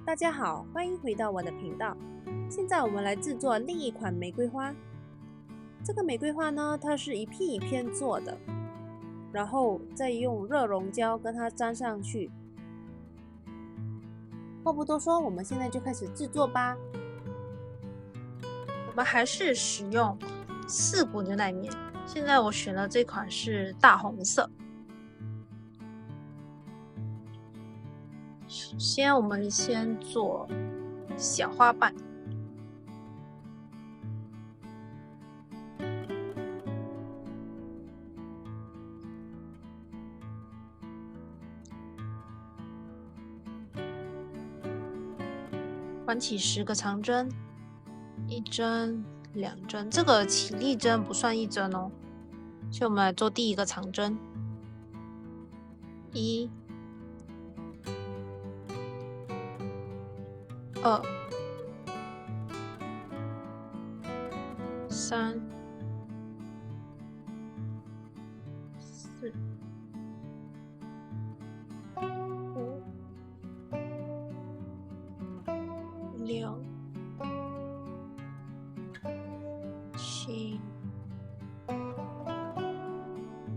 大家好，欢迎回到我的频道。现在我们来制作另一款玫瑰花。这个玫瑰花呢，它是一片一片做的，然后再用热熔胶跟它粘上去。话不多说，我们现在就开始制作吧。我们还是使用4股牛奶棉，现在我选的这款是大红色。首先我们先做小花瓣，环起10个长针，1针、2针，这个起立针不算1针哦。所以我们来做第一个长针，1、2、3、4、5、6、7、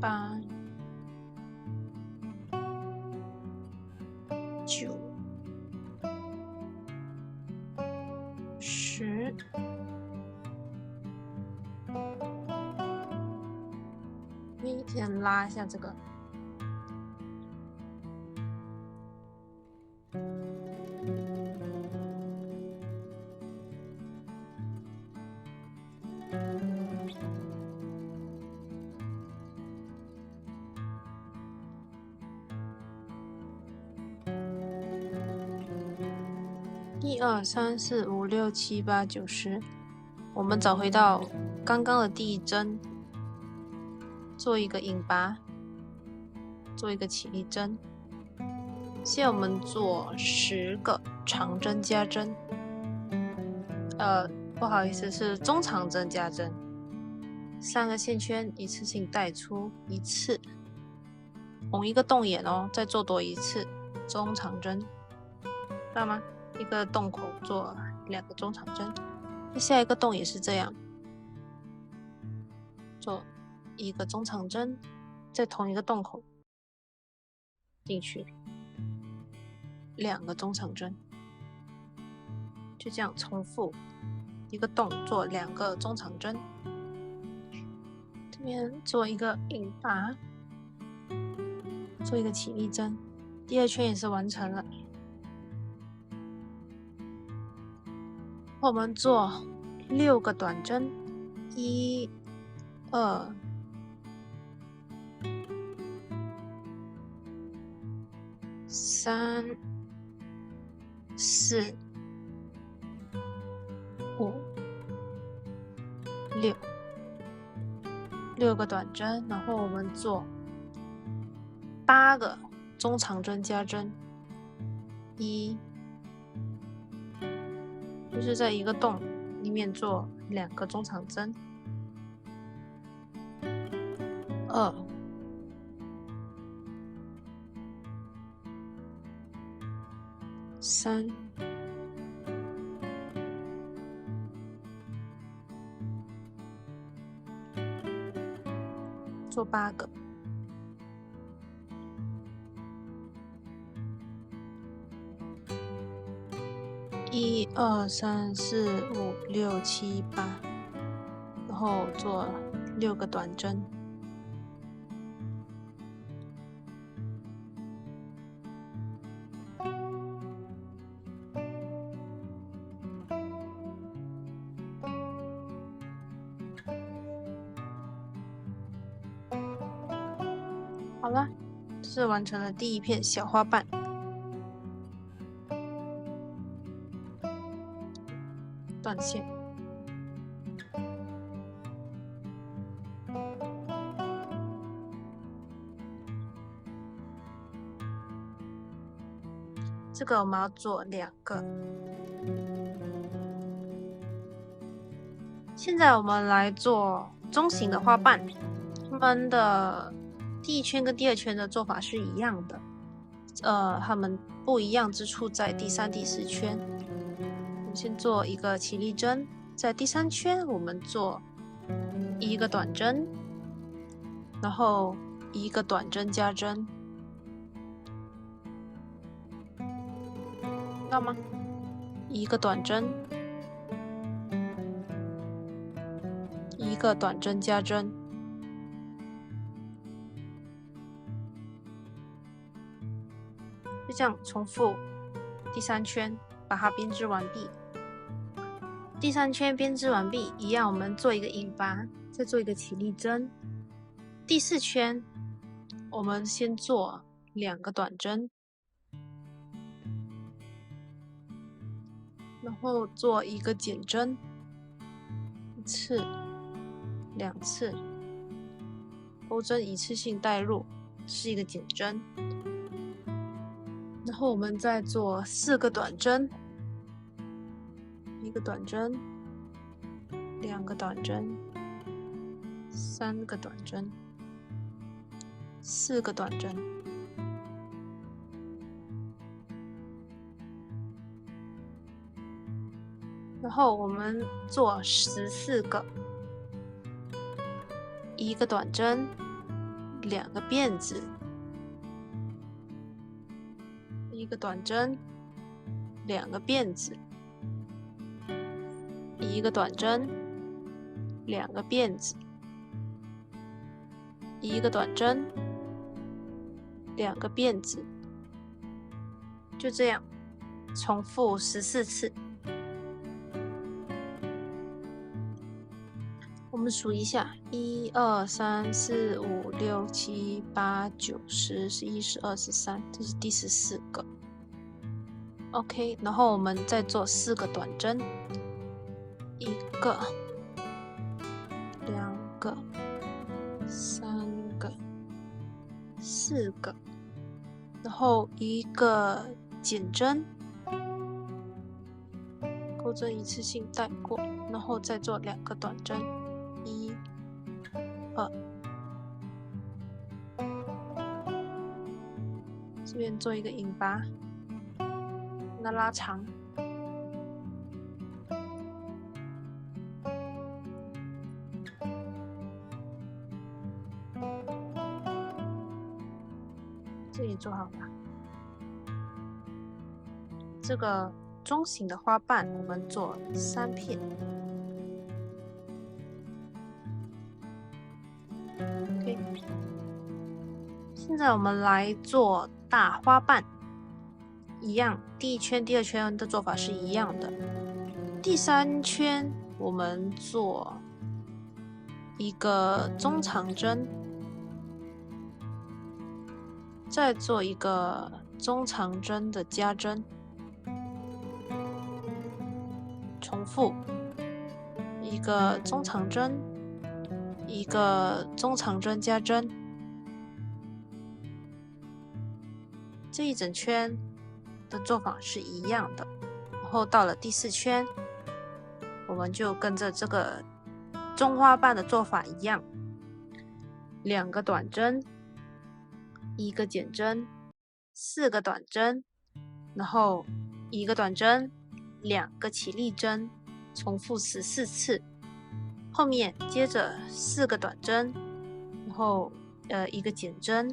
8、9、10。先拉一下这个。1、2、3、4、5、6、7、8、9、10，我们找回到刚刚的第1针，做一个引拔，做一个起立针。现在我们做10个长针加针，不好意思，是中长针加针。3个线圈一次性带出1次，同一个洞眼哦，再做多1次中长针，知道吗？一个洞口做2个中长针，下一个洞也是这样，做1个中长针，在同一个洞口进去2个中长针，就这样重复，一个洞做2个中长针，这边做一个引拔，做一个起立针，第2圈也是完成了。我们做6个短针，1、2、3、4、5、6个短针，然后我们做8个中长针加针，1，就是在一个洞里面做2个中长针，2、3、做8个。1、2、3、4、5、6、7、8，然后做6个短针。好了，这是完成了第1片小花瓣。断线，这个我们要做2个。现在我们来做中型的花瓣，它们的第1圈跟第2圈的做法是一样的，它们不一样之处在第3、第4圈。我们先做一个起立针，在第3圈我们做一个短针，然后一个短针加针，知道吗？一个短针，一个短针加针，就这样重复第3圈，把它编织完毕。第3圈编织完毕，一样我们做一个引拔，再做一个起立针。第4圈我们先做2个短针，然后做一个减针，1次、2次，钩针一次性带入，是一个减针。然后我们再做4个短针，1个短针，2个短针，3个短针，4个短针。然后我们做14个，1个短针，2个辫子，1个短针，2个辫子，1个短针，2个辫子，1个短针，2个辫子，就这样重复14次。我们数一下，1、2、3、4、5、6、7、8、9、10、11、12、13，这是第14个。OK， 然后我们再做4个短针，1个、2个、3个、4个，然后1个减针，钩针一次性带过，然后再做2个短针。1、2，这边做一个引拔，那拉长，这里做好了。这个中型的花瓣我们做3片。OK， 现在我们来做大花瓣，一样，第1圈、第2圈的做法是一样的。第3圈我们做一个中长针，再做一个中长针的加针，重复一个中长针，一个中长针加针，这一整圈的做法是一样的。然后到了第4圈，我们就跟着这个中花瓣的做法一样，2个短针，1个减针，4个短针，然后1个短针，2个起立针，重复14次。后面接着4个短针，然后1个减针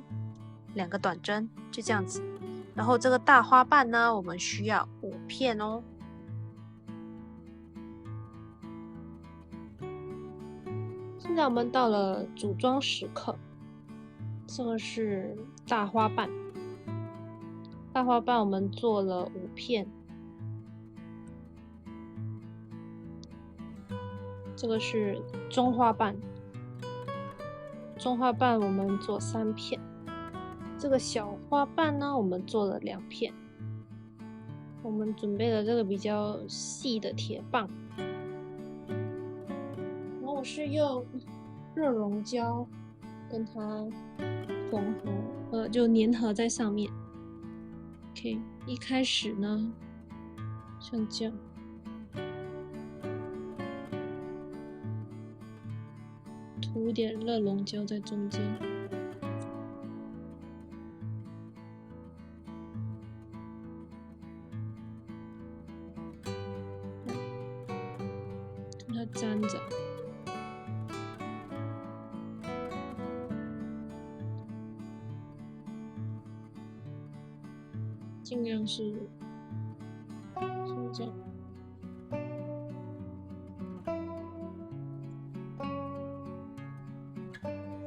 ，2个短针，就这样子。然后这个大花瓣呢，我们需要5片哦。现在我们到了组装时刻，这个是大花瓣。大花瓣我们做了5片，这个是中花瓣。中花瓣我们做3片，这个小花瓣呢，我们做了2片。我们准备了这个比较细的铁棒，然后我是用热熔胶跟它缝合，就粘合在上面。OK， 一开始呢，像这样。涂一点热熔胶在中间，粘着。尽量是这样。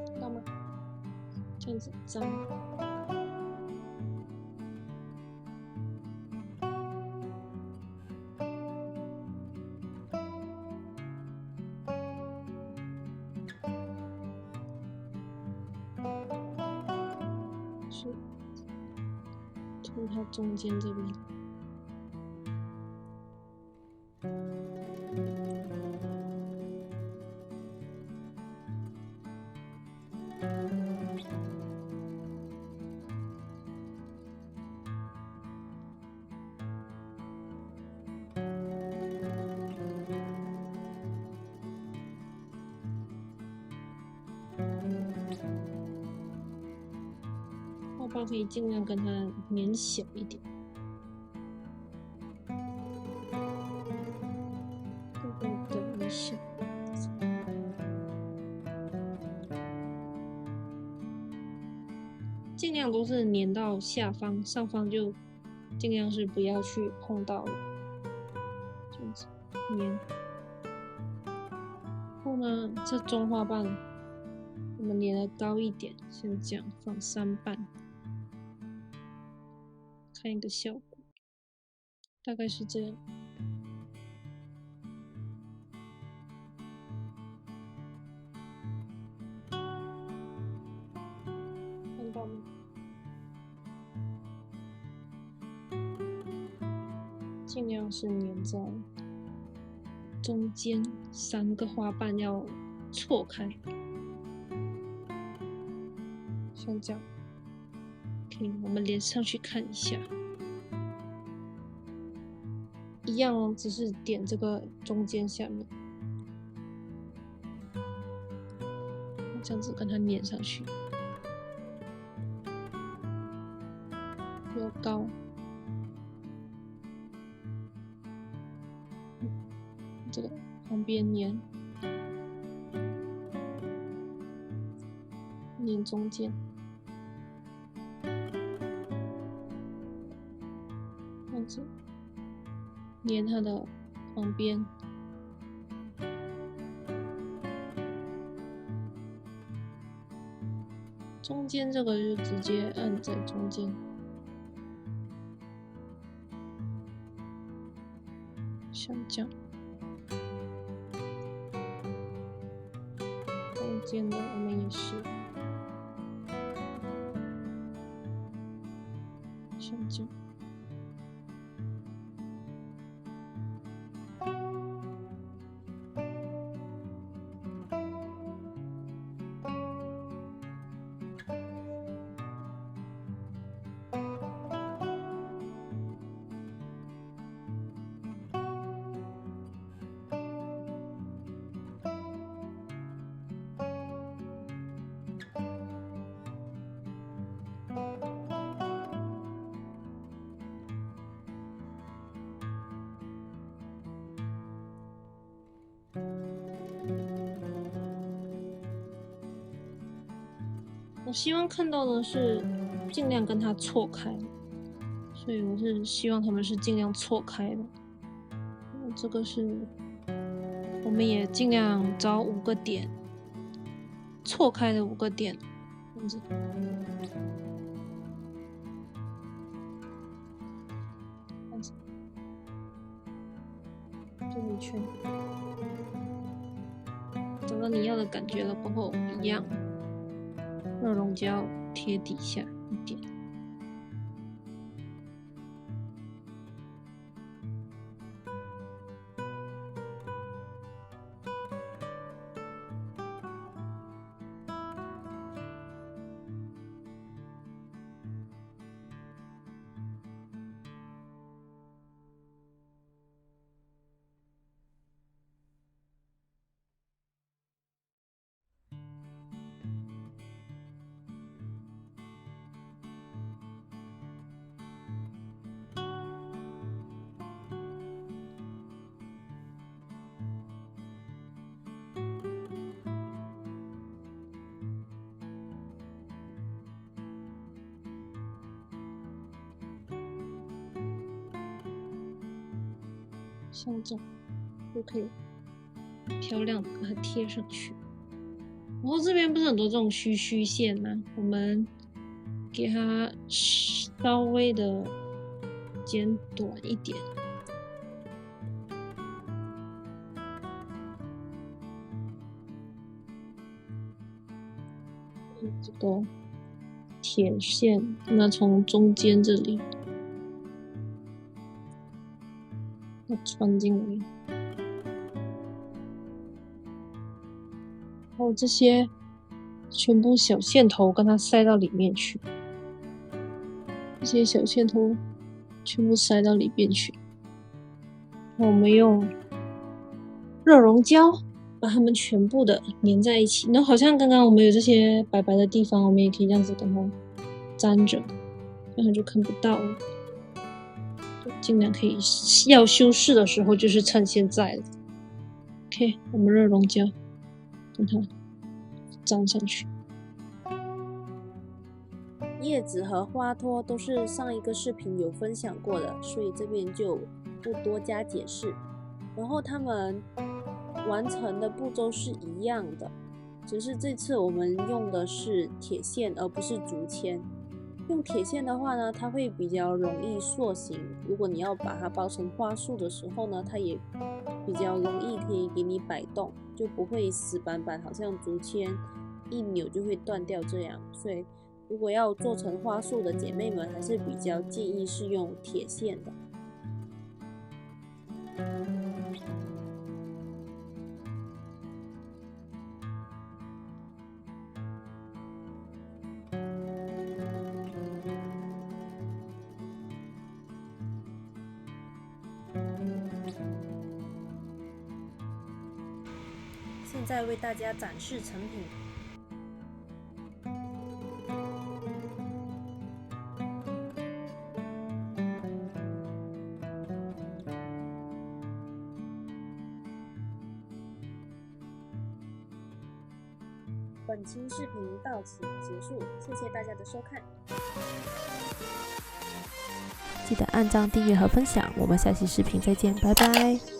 知道吗？这样子粘。是涂它中间这边。画棒可以尽量跟它粘小一点，等一下，尽量都是粘到下方，上方就尽量是不要去碰到了，这样子粘。然后呢，这中画棒我们粘的高一点，像这样放3瓣。看一个效果，大概是这样。看到吗？尽量是粘在中间3个花瓣要错开，像这样。我们连上去看一下，一样哦，只是点这个中间下面，这样子跟它粘上去，有高，这个旁边粘中间。粘它的旁边，中间这个就直接按在中间，像这样。中间的我们也是，像这样。我希望看到的是尽量跟它错开，所以我是希望他们是尽量错开的。这个是，我们也尽量找5个点，错开的5个点，这样子。这一圈，找到你要的感觉了过后，一样。热熔胶贴底下一点，像这样就可以漂亮的把它贴上去。然后这边不是很多这种虚线吗？我们给它稍微的剪短一点。这个铁线，那从中间这里要穿进来，然后这些全部小线头跟它塞到里面去，这些小线头全部塞到里面去。那我们用热熔胶把它们全部的粘在一起。那好像刚刚我们有这些白白的地方，我们也可以这样子跟它粘着，这样就看不到了。尽量可以要修饰的时候就是趁现在了。OK， 我们热熔胶跟它粘上去。叶子和花托都是上一个视频有分享过的，所以这边就不多加解释。然后它们完成的步骤是一样的，只是这次我们用的是铁线而不是竹签。用铁线的话呢，它会比较容易塑形，如果你要把它包成花束的时候呢，它也比较容易可以给你摆动，就不会死板板，好像竹签一扭就会断掉这样。所以如果要做成花束的姐妹们，还是比较建议是用铁线的。现在为大家展示成品。本期视频到此结束，谢谢大家的收看。记得按赞、订阅和分享，我们下期视频再见，拜拜。